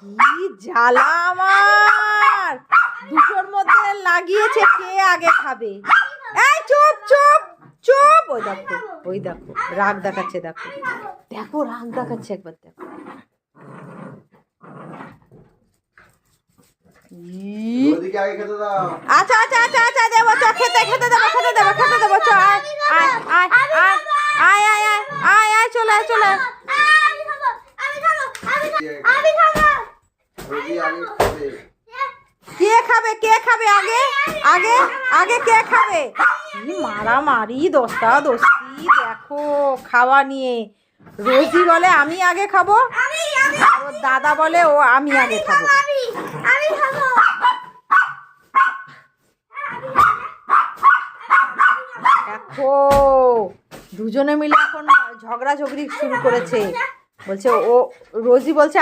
কি জ্বালা আমার, দুটোর মধ্যে লাগিয়েছে, কে আগে খাবে। এই চুপ চুপ চুপ, ওই দেখো রাগ দেখাচ্ছে, দেখো দেখো রাগ দেখাচ্ছে, একবার দেখো। আচ্ছা আচ্ছা আচ্ছা আচ্ছা, দেবো চ, খেতে খেতে দেবো, খেতে দেবো, খেতে দেবো, চ আয় আয় আয় আয় আয় আয় আয় আয়, চলে আয় চলে আয়। কে খাবে, কে খাবে আগে, আগে আগে কে খাবে? কি মারামারি, দোস্তা দোস্তি, দেখো খাওয়া নিয়ে। রোজি বলে আমি আগে খাবো, আর ওর দাদা বলে ও আমি আগে খাবো। দেখো দুজনে মিলে এখন ঝগড়াঝগড়ি শুরু করেছে। বলছে ও, রোজি বলছে